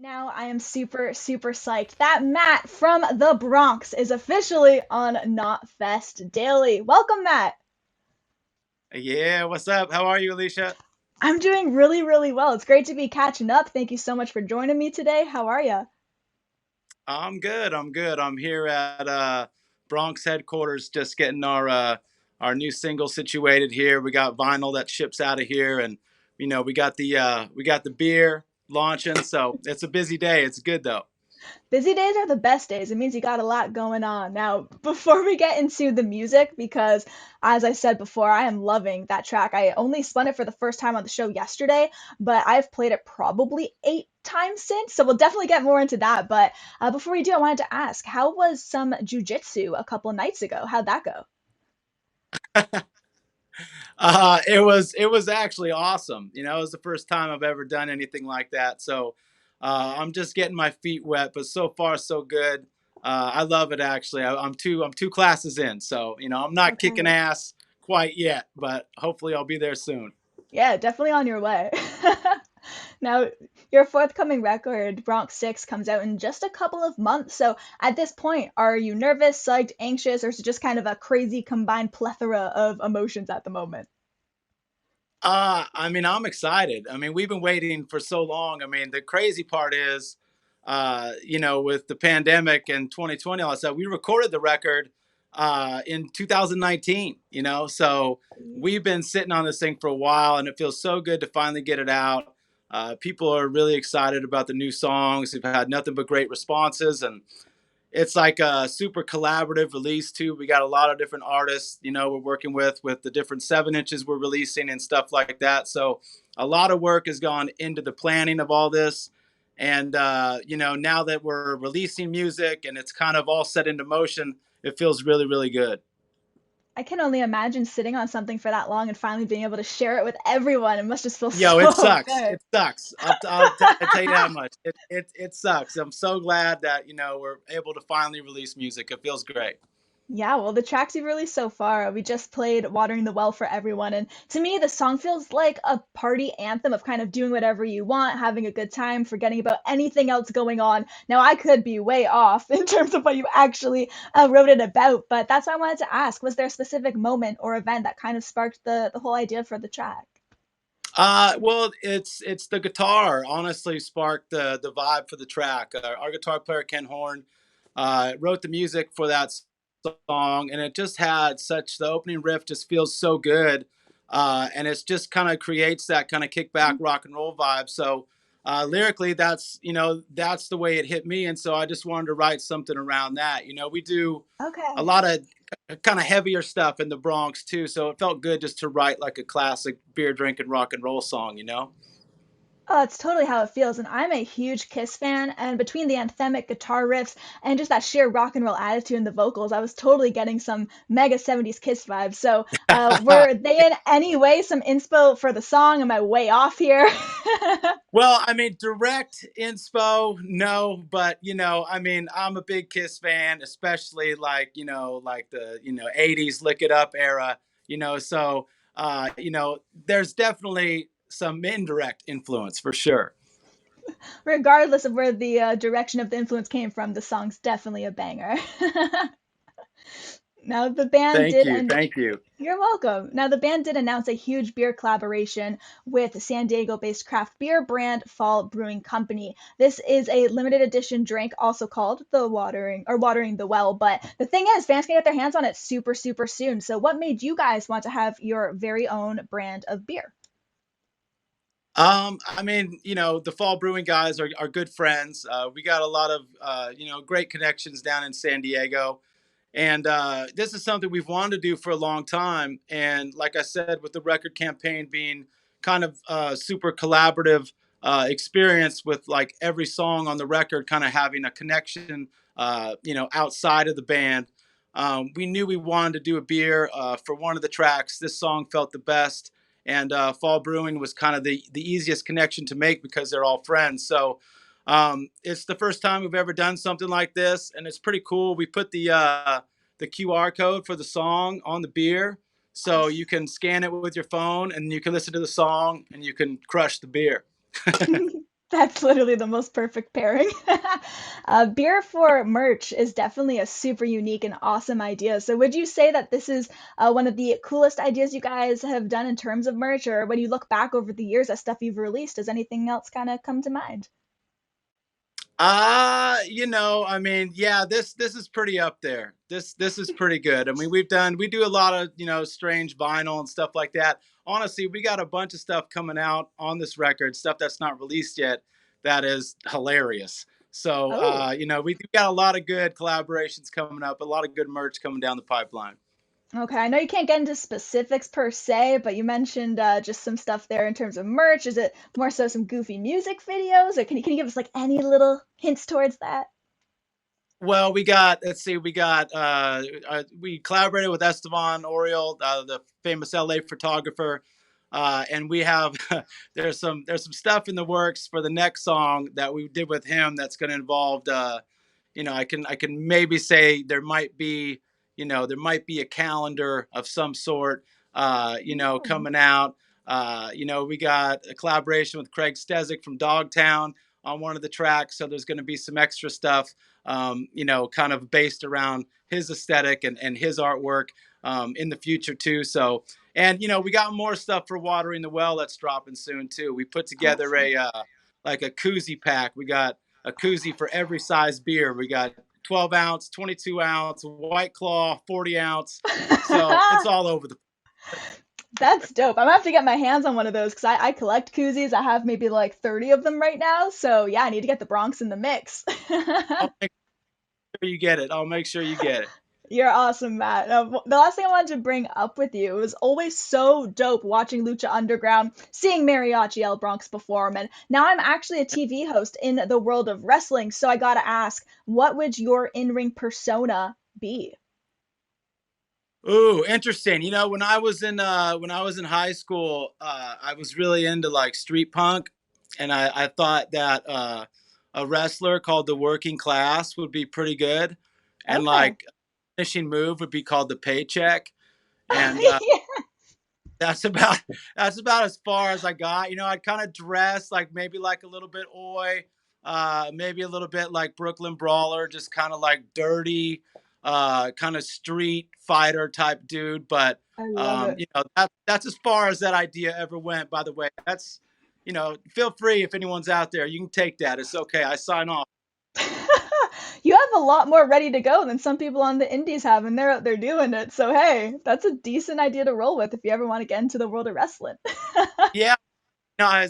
Now I am super, super psyched that Matt from the Bronx is officially on Not Fest Daily. Welcome, Matt. Yeah, what's up? How are you, Alicia? I'm doing really, really well. It's great to be catching up. Thank you so much for joining me today. How are you? I'm good. I'm good. I'm here at Bronx headquarters, just getting our new single situated here. We got vinyl that ships out of here, and we got the beer launching. So it's a busy day. It's good though. Busy days are the best days. It means you got a lot going on. Now, before we get into the music, because as I said before, I am loving that track. I only spun it for the first time on the show yesterday, but I've played it probably 8 times since. So we'll definitely get more into that. But before we do, I wanted to ask, how was some jujitsu a couple nights ago? How'd that go? It was actually awesome. It was the first time I've ever done anything like that. So I'm just getting my feet wet, but so far so good. I love it actually. I'm two classes in, so I'm not kicking Okay. ass quite yet, but hopefully I'll be there soon. Yeah, definitely on your way. Now, your forthcoming record, Bronx 6, comes out in just a couple of months. So, at this point, are you nervous, psyched, anxious, or is it just kind of a crazy combined plethora of emotions at the moment? I mean, I'm excited. I mean, we've been waiting for so long. I mean, the crazy part is, with the pandemic and 2020, all that stuff, we recorded the record in 2019, so we've been sitting on this thing for a while and it feels so good to finally get it out. People are really excited about the new songs. We've had nothing but great responses, and it's like a super collaborative release too. We got a lot of different artists, we're working with the different 7 inches we're releasing and stuff like that. So a lot of work has gone into the planning of all this. And now that we're releasing music and it's kind of all set into motion, it feels really, really good. I can only imagine sitting on something for that long and finally being able to share it with everyone. It must just feel Yo, it so sucks. good. It sucks. I'll tell you that much. It sucks. I'm so glad that we're able to finally release music. It feels great. Yeah, well, the tracks you've released so far, we just played Watering the Well for everyone. And to me, the song feels like a party anthem of kind of doing whatever you want, having a good time, forgetting about anything else going on. Now, I could be way off in terms of what you actually wrote it about, but that's why I wanted to ask. Was there a specific moment or event that kind of sparked the whole idea for the track? Well, it's the guitar. Honestly, sparked the vibe for the track. Our guitar player Ken Horn wrote the music for that song, and it just had such the opening riff just feels so good, and it's just kind of creates that kind of kickback rock and roll vibe. So lyrically, that's the way it hit me, and so I just wanted to write something around that. We do a Okay. lot of kind of heavier stuff in the Bronx too. So it felt good just to write like a classic beer drinking rock and roll song. Oh, it's totally how it feels. And I'm a huge Kiss fan. And between the anthemic guitar riffs and just that sheer rock and roll attitude in the vocals, I was totally getting some mega 70s Kiss vibes. So, were they in any way some inspo for the song? Am I way off here? Well, I mean, direct inspo, no, but I mean, I'm a big Kiss fan, especially like the '80s Lick It Up era. So there's definitely some indirect influence for sure. Regardless of where the direction of the influence came from, the song's definitely a banger. Now, the band Thank did, you, and thank you. you're welcome. Now, the band did announce a huge beer collaboration with San Diego-based craft beer brand Fall Brewing Company. This is a limited edition drink, also called the Watering the Well. But the thing is, fans can get their hands on it super, super soon. So, what made you guys want to have your very own brand of beer? I mean, the Fall Brewing guys are good friends. We got a lot of great connections down in San Diego, and this is something we've wanted to do for a long time. And like I said, with the record campaign being kind of super collaborative experience, with like every song on the record kind of having a connection, outside of the band. We knew we wanted to do a beer for one of the tracks. This song felt the best, and Fall Brewing was kind of the easiest connection to make because they're all friends. So it's the first time we've ever done something like this, and it's pretty cool. We put the QR code for the song on the beer, so you can scan it with your phone, and you can listen to the song, and you can crush the beer. That's literally the most perfect pairing. Beer for merch is definitely a super unique and awesome idea. So, would you say that this is one of the coolest ideas you guys have done in terms of merch, or when you look back over the years at stuff you've released, does anything else kind of come to mind? I mean, yeah, this is pretty up there. This is pretty good. I mean, we do a lot of, strange vinyl and stuff like that. Honestly, we got a bunch of stuff coming out on this record, stuff that's not released yet, that is hilarious. So, Oh, we got a lot of good collaborations coming up, a lot of good merch coming down the pipeline. okay. I know you can't get into specifics per se, but you mentioned just some stuff there in terms of merch. Is it more so some goofy music videos, or can you give us like any little hints towards that? Well, let's see, we collaborated with Esteban Oriol, the famous LA photographer. And we have, there's some stuff in the works for the next song that we did with him that's going to involve, I can maybe say there might be a calendar of some sort, Oh. coming out. We got a collaboration with Craig Stezik from Dogtown on one of the tracks. So there's going to be some extra stuff, kind of based around his aesthetic and his artwork, in the future too. So, and we got more stuff for watering the well that's dropping soon too. We put together Awesome. like a koozie pack. We got a koozie for every size beer. We got 12 ounce, 22 ounce, White Claw, 40 ounce. So it's all over the. That's dope. I'm gonna have to get my hands on one of those because I collect koozies. I have maybe like 30 of them right now. So yeah, I need to get the Bronx in the mix. I'll make sure you get it. I'll make sure you get it. You're awesome, Matt. The last thing I wanted to bring up with you, it was always so dope watching Lucha Underground, seeing Mariachi El Bronx perform, and now I'm actually a TV host in the world of wrestling. So I gotta ask, what would your in-ring persona be? Ooh, interesting. When I was in high school, I was really into like street punk, and I thought that a wrestler called the Working Class would be pretty good, and Okay. like finishing move would be called the Paycheck, and that's about that's about as far as I got. I'd kind of dress like maybe like a little bit oi, maybe a little bit like Brooklyn Brawler, just kind of like dirty, kind of street fighter type dude. But I love it. that's as far as that idea ever went. By the way, feel free if anyone's out there, you can take that. It's okay. I sign off. You have a lot more ready to go than some people on the indies have, and they're out there doing it. So hey, that's a decent idea to roll with if you ever want to get into the world of wrestling. Yeah. I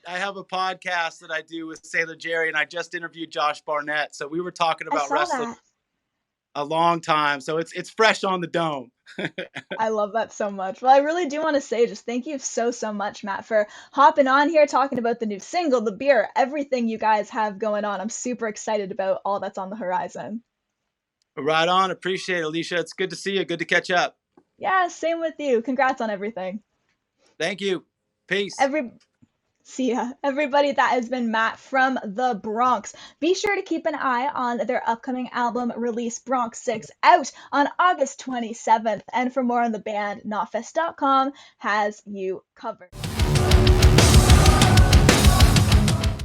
have a podcast that I do with Sailor Jerry, and I just interviewed Josh Barnett. So we were talking I about saw wrestling that. a long time. So it's fresh on the dome. I love that so much. Well, I really do want to say just thank you so, so much, Matt, for hopping on here, talking about the new single, the beer, everything you guys have going on. I'm super excited about all that's on the horizon. Right on. Appreciate it, Alicia. It's good to see you. Good to catch up. Yeah, same with you. Congrats on everything. Thank you. Peace. Every See ya. Everybody, that has been Matt from the Bronx. Be sure to keep an eye on their upcoming album release, Bronx 6, out on August 27th. And for more on the band, notfest.com has you covered.